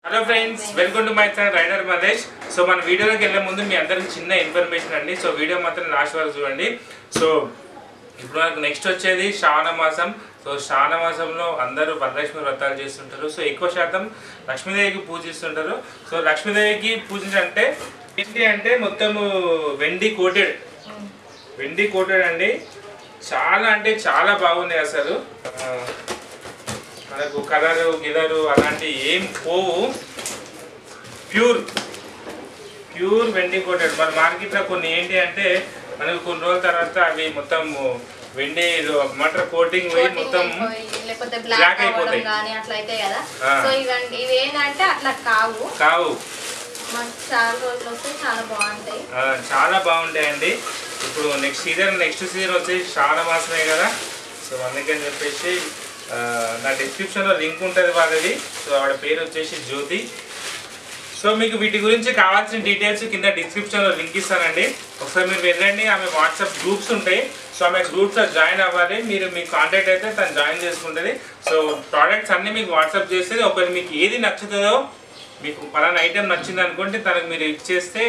Hello friends, welcome to my channel rider Malesh. So మన వీడియోలోకి వెళ్ళే ముందు మీ అందరికి చిన్న ఇన్ఫర్మేషన్ అండి. సో వీడియో మాత్రం లాస్ట్ వరకు చూడండి. సో ఇప్పుడు మనకు నెక్స్ట్ వచ్చేది శ్రావణ మాసం. సో శ్రావణ మాసంలో అందరూ వరలక్ష్మి వ్రతాలు చేస్తుంటారు. సో ఎక్కువ శాతం లక్ష్మీదేవికి పూజిస్తుంటారు. సో లక్ష్మీదేవికి పూజించాలంటే ఏంటి అంటే మొత్తము వెండి కోటెడ్ అండి. చాలా అంటే చాలా బాగున్నాయి. అసలు మనకు కలరు గిలరు అలాంటి ఏం పోవు. ప్యూర్ వెండి కోటెడ్. మన మార్కెట్లో కొన్ని ఏంటి అంటే మనకు కొన్ని రోజుల తర్వాత అవి మొత్తం వెండి మటర్ కోటింగ్ పోయి మొత్తం బ్లాక్ అయిపోతాయి. చాలా బాగుంటాయండి. ఇప్పుడు నెక్స్ట్ సీజన్ వచ్చేసి శ్రావణ మాసమే కదా. సో అందుకని చెప్పేసి నా డిస్క్రిప్షన్లో లింక్ ఉంటుంది వాళ్ళది. సో ఆవిడ పేరు వచ్చేసి జ్యోతి. సో మీకు వీటి గురించి కావాల్సిన డీటెయిల్స్ కింద డిస్క్రిప్షన్లో లింక్ ఇస్తానండి. ఒకసారి మీరు వెళ్ళండి. ఆమె వాట్సాప్ గ్రూప్స్ ఉంటాయి. సో ఆమె గ్రూప్స్లో జాయిన్ అవ్వాలి. మీరు మీకు కాంటాక్ట్ అయితే తను జాయిన్ చేసుకుంటుంది. సో ప్రోడక్ట్స్ అన్నీ మీకు వాట్సాప్ చేస్తే ఒకవేళ మీకు ఏది నచ్చుతుందో, మీకు పలానా ఐటెం నచ్చింది అనుకుంటే తనకు మీరు ఇచ్చేస్తే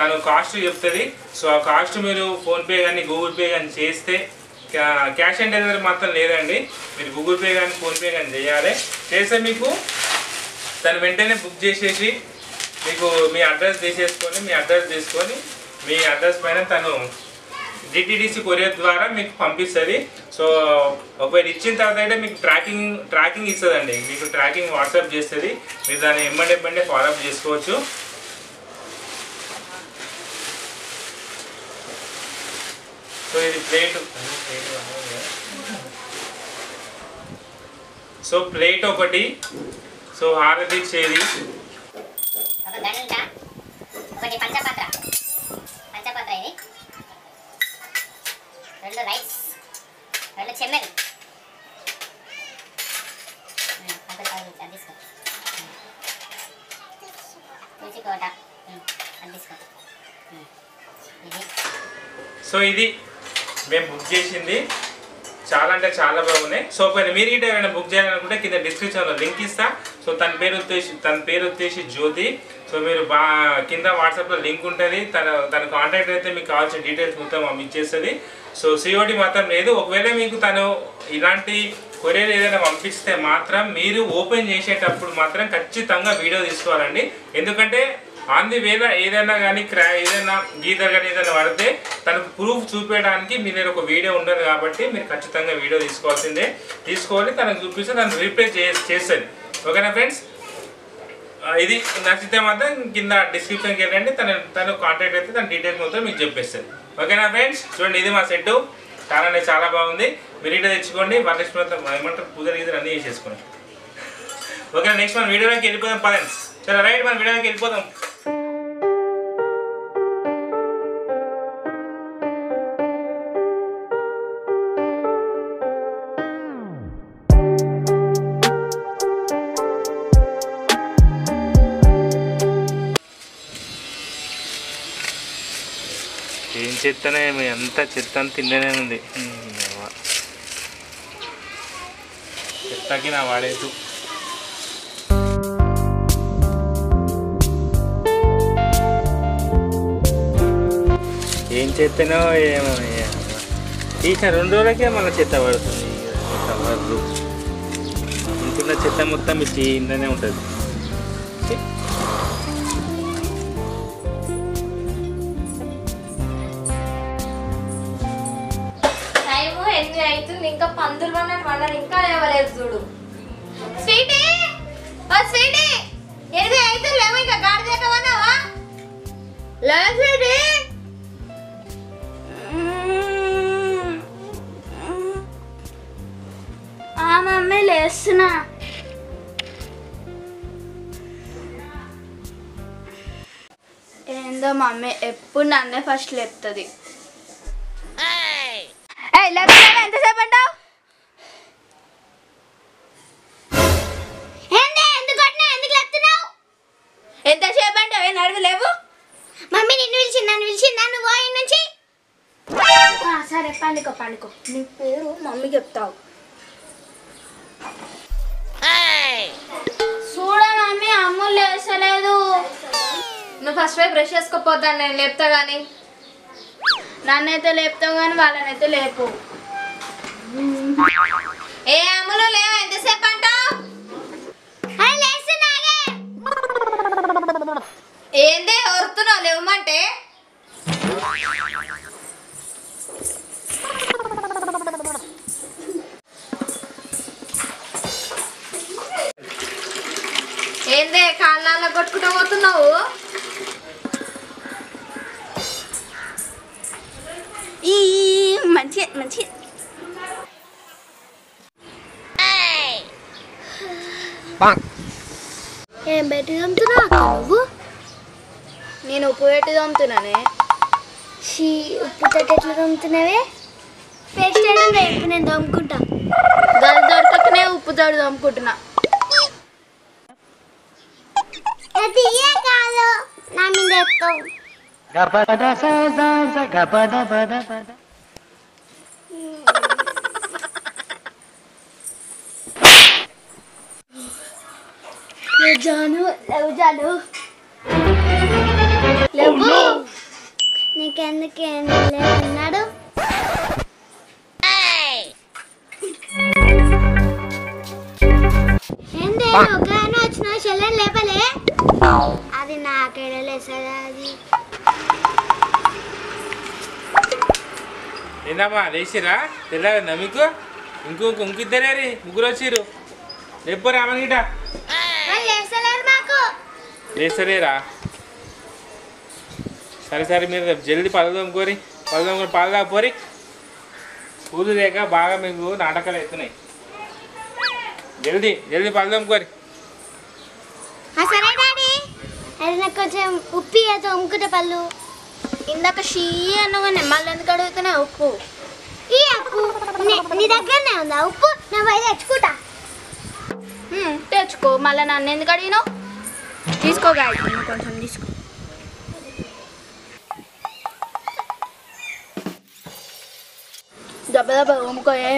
తను కాస్ట్ చెప్తుంది. సో ఆ కాస్ట్ మీరు ఫోన్పే కానీ గూగుల్ పే కానీ చేస్తే, క్యాష్ ఆన్ డెలివరీ మాత్రం లేదండి. మీరు గూగుల్ పే కానీ ఫోన్పే కానీ చేయాలి. చేస్తే మీకు తను వెంటనే బుక్ చేసేసి మీకు మీ అడ్రస్ తీసుకొని మీ అడ్రస్ పైన తను డిటిడిసి కొరియర్ ద్వారా మీకు పంపిస్తుంది. సో ఒకవేళ ఇచ్చిన తర్వాత అయితే మీకు ట్రాకింగ్ ఇస్తుందండి. మీకు ట్రాకింగ్ వాట్సాప్ చేస్తుంది. మీరు దాన్ని ఎమ్మంటే ఫాలోఅప్ చేసుకోవచ్చు. సో ఇది ప్లేట్ ఒకటి. సో హారతి ఇచ్చేది ఒకటి పంచపత్ర ఇది, 2 రైస్, 2 చెమ్మెలు, కోట తీసుకో. సో ఇది మేము బుక్ చేసింది. చాలా అంటే చాలా బాగున్నాయి. సో పైన మీరు గిట్ట ఏమైనా బుక్ చేయాలనుకుంటే కింద డిస్క్రిప్షన్లో లింక్ ఇస్తా. సో తన పేరు వచ్చేసి జ్యోతి. సో మీరు కింద వాట్సాప్లో లింక్ ఉంటుంది. తన కాంటాక్ట్ అయితే మీకు కావాల్సిన డీటెయిల్స్ మొత్తం ఆమె ఇచ్చేస్తుంది. సో సిఓడి మాత్రం లేదు. ఒకవేళ మీకు తను ఇలాంటి కొరియర్ ఏదైనా పంపిస్తే మాత్రం మీరు ఓపెన్ చేసేటప్పుడు మాత్రం ఖచ్చితంగా వీడియో తీసుకోవాలండి. ఎందుకంటే ఆన్ ది వేళ ఏదైనా కానీ ఏదైనా గీతలు కానీ ఏదైనా పడితే తనకు ప్రూఫ్ చూపించడానికి మీ దగ్గర ఒక వీడియో ఉండదు. కాబట్టి మీరు ఖచ్చితంగా వీడియో తీసుకోవాలి. తనకు చూపిస్తే తను రీప్లై చేస్తుంది. ఓకేనా ఫ్రెండ్స్? ఇది నచ్చితే మాత్రం కింద డిస్క్రిప్షన్కి వెళ్ళండి. తను కాంటాక్ట్ అయితే తన డీటెయిల్స్ మొత్తం మీకు చెప్పేస్తుంది. ఓకేనా ఫ్రెండ్స్? చూడండి, ఇది మా సెట్. చాలా అంటే చాలా బాగుంది. మీరు ఇటు తెచ్చుకోండి. వరలక్ష్మి ఏమంటారు, పూజలు గీతలు అన్నీ చేసేసుకోండి. ఓకేనా? నెక్స్ట్ మన వీడియోలోకి వెళ్ళిపోదాం పదండి. చలో రైట్, మన వీడియోలోకి వెళ్ళిపోదాం. ఏం చెత్తనే అంత చెత్త అంత తిండనే ఉంది. చెత్తకి నా వాడేదు. ఏం చెత్తనో ఏమో తీసిన 2 రోజులకే మళ్ళీ చెత్త పడుతుంది. అనుకున్న చెత్త మొత్తం ఇచ్చి ఇంట్లోనే ఉంటుంది. అవుతుంది ఇంకా పందులు వండరు ఇంకా లేవలేదు చూడు. స్వీటీ ఎనిమిది అయితే లేవు ఇంకా గాడి దగ్గరవన్నావా? లేదు స్వీటీ. మమ్మీ లేస్తున్నా. ఏందో మమ్మీ ఎప్పుడు నన్నే ఫస్ట్ లేపుతుంది. ఎంతసేపు అంటావు? ఎంతసేపు అంటే నడువు లేవు. మమ్మీ నన్ను పిలిచిందా నువ్వు ఆయన నుంచి? సరే పండుకో. నీ పేరు మమ్మీ చెప్తావు. చూడ మమ్మీ అమ్మ నువ్వు ఫస్ట్ పోయి బ్రష్ చేసుకోపోతాను, నేను లేపుతా కానీ. నన్నైతే లేపుతావు కానీ వాళ్ళనైతే లేపు. ఏ అమ్ములు లేవు, ఎంతసేపు అంటావు? ఏందే ఒరుతున్నావు లేవమంటే? ఏందే కాళ్ళ కొట్టుకుంటూ పోతున్నావు? ఈ మంచి మంచి ఏం పెట్టి తమ్ముతున్నావు అక్క నువ్వు? నేను ఉప్పు పెట్టి తోముతున్నానే. షీ ఉప్పు తోటి ఎట్లా తమ్ముతున్నావే? పేస్ట్ వేయడం రేపు నేను తమ్ముకుంటా. గది దొరకకనే ఉప్పు తోడు తోముకుంటున్నా. అది ఏ కాదు నా మీద ఎత్తావు. జాను లేవు జాను లేవు. నీకెందుకేం లేవన్నాడు? ఏందే ఒక వచ్చిన చెల్లెని లేపలే? అది నాకేడ లేసదా అది. ఏందమ్మా లేచిరా? తెల్లారిందా మీకు? ఇంకిద్దరే ముగ్గురు వచ్చిర్రు. రేపు రామగిట లేసలేరు మాకు. లేస్తలేరా? సరే సరే మీరు రేపు జల్దీ పదదోముకొని పాలు తాగిపోరి. పూలు లేక బాగా మీకు నాటకాలు అవుతున్నాయి. జల్దీ జల్దీ పదదోముకోరి. సరే డాడీ, అది నాకు కొంచెం ఉప్పి అయితే అమ్ముకుంటే పళ్ళు. ఇందాక షీ అన్నగానే మళ్ళీ ఎందుకు అడుగుతున్నాయి ఉప్పు? ఈ అప్పు నీ దగ్గరనే ఉందా ఉప్పు? నేను పోయి తెచ్చుకుంటా. తెచ్చుకో, మళ్ళీ నన్ను ఎందుకు అడిగినావు? తీసుకో గాయత్రి, కొంచెం తీసుకో. దెబ్బ దెబ్బ తోముకోయే.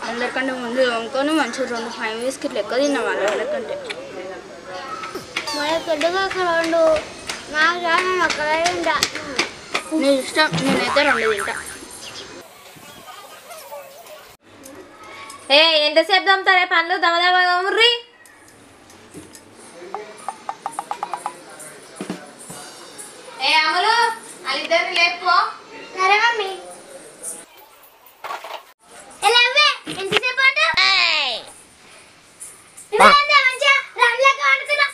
అందరికంటే ముందు తోముకొని మంచిగా 2 5 బిస్కెట్లు ఎక్కువ తిన్నాం వాళ్ళకంటే. మన పెద్దగా రెండు నాకు రాను ఒక్కడే ఉంటా. నీ ఇష్టం, నేనైతే 2 తింటా. ఏ ఎంతసేపు తమ్ముతారే పనులు? దమదమ తమ్ముర్రి. ఏ అమలు వాళ్ళిద్దరిని లేపుకో. సరే మమ్మీ. ఎంతసేపు అంటావు? మంచిగా రన్లకి వండుతున్నా.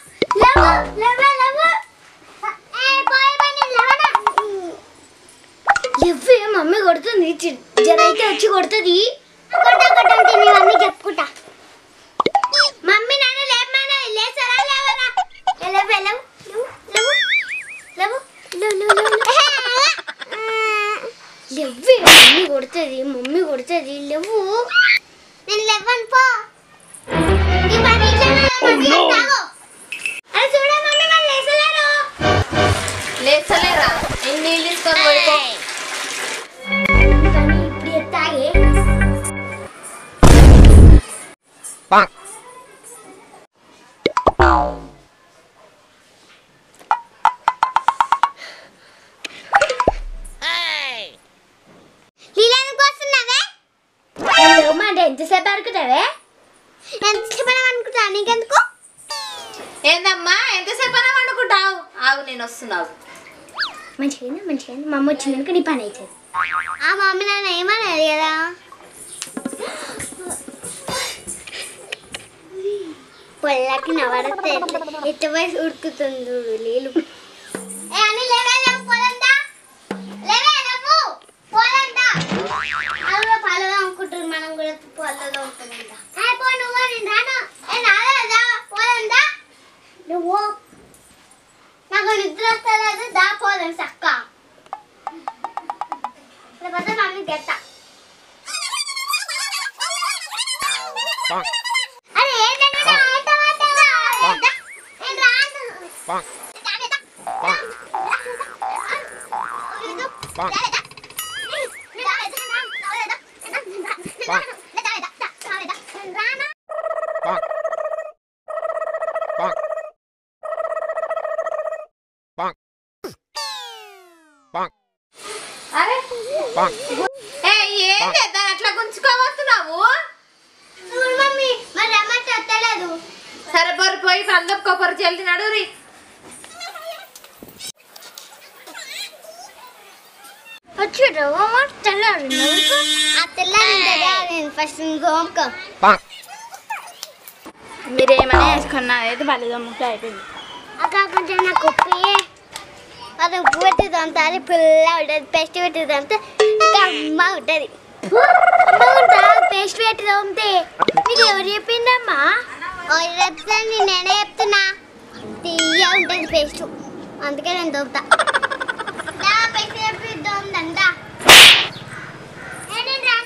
లేవు లేవు లేవు. ఎవ్వే మమ్మీ కొడుతుంది. జరైతే వచ్చి కొడుతుంది. కొట్టంటే నీవన్నీ చెప్పుకుంటా. మమ్మీ నన్ను లేపమన్నా లేసారా లేవరా? లేవు లేవు లేవు లేవు లేవ్వే. మమ్మీ కొడుతుంది లేవు. నేను లేవను పో. అది చూడ మమ్మీ వాళ్ళు లేసలేరు. లేచలేరా? నేను నీళ్ళు తీసుకొని పోయిపో. ఇప్పుడు ఎత్తాగే అంటే ఎంతసేపు అనుకుంటావే? ఎంతసేపు అనుకుంటా నీకెందుకు? ఏందమ్మా ఎంతసేపు అయినా వండుకుంటావు? ఆగు నేను వస్తున్నావు. మంచిగా మా అమ్మ వచ్చిందనుక నీ పని అవుతుంది. ఆ మమ్మీ నాన్న ఏమన్నది కదా. పొల్లకి నవడతే ఎట్ట వయసు ఉడుకుతుంది నీళ్ళు. అని లేవే లేవు పోలందా. లేవే లేవు పోలందా. అలా పళ్ళలో అనుకుంటారు, మనం కూడా పళ్ళలో ఉంటుందంట. పో నువ్వు నేను రాను. నాదా పోలందా నువ్వు. నాకు నిద్ర వస్తలేదు. దా పోదాం చక్క. లేకపోతే మమ్మీ గెత్త. అరే ఏంటంటే నేను రాను. ఏంటి దాన్ని అట్లా గుంజుకోబోతున్నావు? చూడు మమ్మీ మరి రమ్మంటే వస్తలేదు. సరే బొర్రు పోయి పందొక్క కొబ్బరి జల్ది నడురి. వచ్చాడు తెల్లాడు ఆ తెల్లారి ఫస్ట్ గోమక మీరు ఏమైనా వేసుకున్నా అయితే బలిదమ్ముట్లు అయిపోయింది. అక్క కొంచెం నాకు ఉప్పు అది ఉప్పు పెట్టేదంతా అది పుల్ల ఉంటుంది. పేస్ట్ పెట్టేదంతా ఇంకా అమ్మ ఉంటుంది. పేస్ట్ పెట్టేదంతే నీకు ఎవరు చెప్పిందమ్మా? చెప్తాను నేనే చెప్తున్నా. తీయ ఉంటుంది పేస్ట్, అందుకే నేను దొరుకుతా. పేస్ట్ చెప్పిద్దా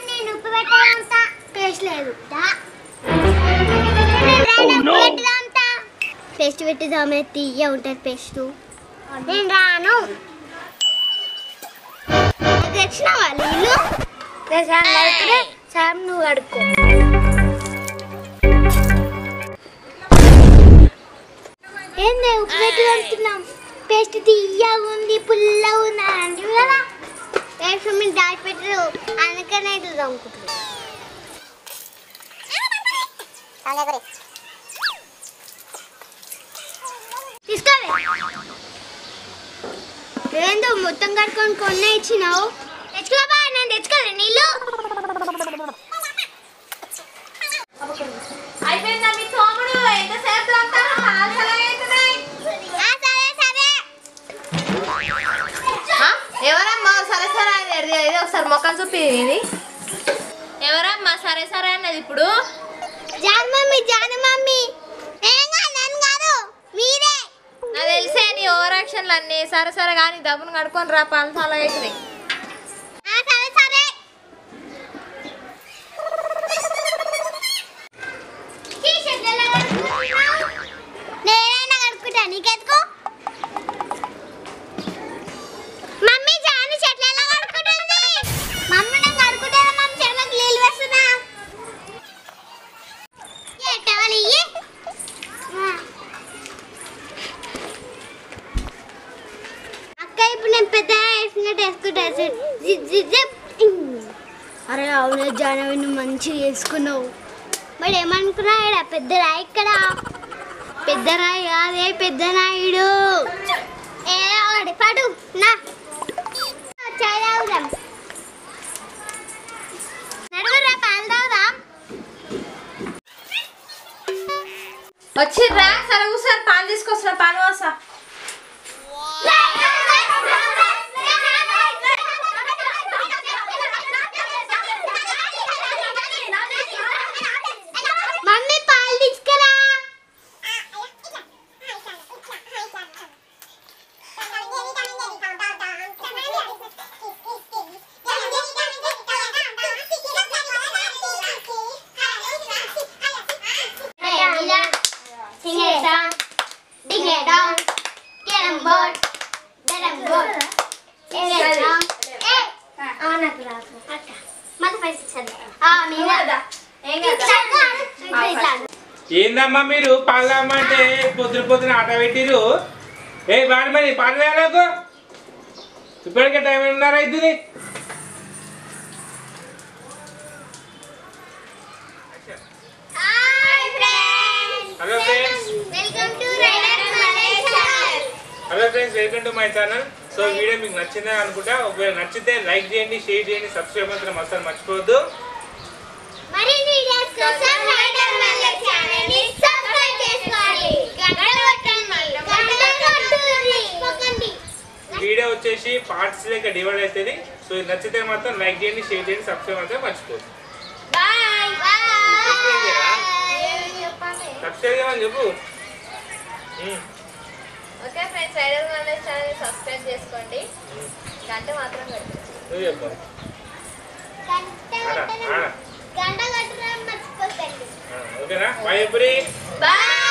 నేను ఉప్పు పెట్టేదంతా పేస్ట్ లేదు. పేస్ట్ పెట్టేదామే తీయ ఉంటుంది పేస్ట్. నేను రాను. తెచ్చిన వాళ్ళు సార్ నువ్వు అడుక్కో. ఏంది ఉప్పు పెట్టి అంటున్నాం? పేస్ట్ తీయగా ఉంది పుల్లగా ఉంది అంటే కదా పేస్ట్ మీరు దాచిపెట్టరు అందుకనే ఇట్లా అనుకుంటున్నాను. తీసుకోవే ఏందో మొత్తం కట్టుకొని కొన్న ఇచ్చినావు. తెచ్చుకోబా నేను తెచ్చుకోలే నీళ్ళు. అయిపోయిందా మీ తోముడు? ఎంతసేపు తోముతారు? కాలు సలహెత్తున్నాయి. ఎవరమ్మా సరే సరే అనేది ఏదో ఒకసారి మొక్కలు చూపి. ఎవరమ్మా సరే సరే అన్నది ఇప్పుడు? జాను మమ్మీ ఏం కాదు నన్ను కాదు మీరే. నాకు తెలిసే నీ ఓవర్ యాక్షన్లు అన్నీ. సరే సరే కానీ డబ్బును కడుకొని రా పాలు సలహెత్తుంది. సరే సరే నేనైనా కడుక్కుంటా నీకెందుకు? మమ్మీ జాను చెట్లు ఎలా కడుక్కుంటుంది? మమ్మీ నేను కడుక్కుంటాను. మమ్మీ చెట్లకు నీళ్ళు వేస్తున్నా. ఎట్టవాలి అక్క ఇప్పుడు నేను పెద్ద వేసినట్టు వేసుకుంటా. అరే అవును జానవి నువ్వు మంచిగా వేసుకున్నావు. మరి ఏమనుకున్నా ఇక్కడ పెద్ద రాయి. ఇక్కడ పెద్ద రాయి కాదే పెద్ద నాయుడు. ఏ ఒకటి పడు నా చాయ్ తాగుదాం. నడుగురా పాలు తాగుదాం. వచ్చిర్రా సరే కూర్చొని పాలు తీసుకొస్తున్నా. పాలు వాసా మమ్మీ పాలు తీసుకురా. ఏందమ్మా మీరు పాలు అమ్మంటే పొద్దున ఆట పెట్టిరు. ఏ వాడి మరి పాలు వేయలేకు. ఇప్పటికే టైం ఉన్నారా ఇద్దరి? Hello friends welcome to my channel. So video మీకు నచ్చిందని అనుకుంటా. ఒకవేళ నచ్చితే లైక్ చేయండి, షేర్ చేయండి, సబ్స్క్రైబ్ మాత్రం అస్సలు మర్చిపోవద్దు. మరిన్ని వీడియోస్ కోసం రైడర్ మల్లె ఛానల్ ని సబ్స్క్రైబ్ చేసుకోండి. గంట కొట్టండి. వీడియో వచ్చేసి పార్ట్స్ లెక్క డివైడ్ అవుతుంది. సో ఇది నచ్చితే మాత్రం లైక్ చేయండి, షేర్ చేయండి, సబ్స్క్రైబ్ మాత్రం మర్చిపోవద్దు. సబ్స్క్రైబ్ చేయమని చెప్పు. ఓకే ఫ్రెండ్స్, రైడర్ మల్లె ఛానల్ సబ్స్క్రైబ్ చేసుకోండి. గంట మాత్రం కొట్టండి. నువ్వు చెప్పు. గంట కొట్టడం మర్చిపోకండి. ఓకేనా? Bye every. బాయ్.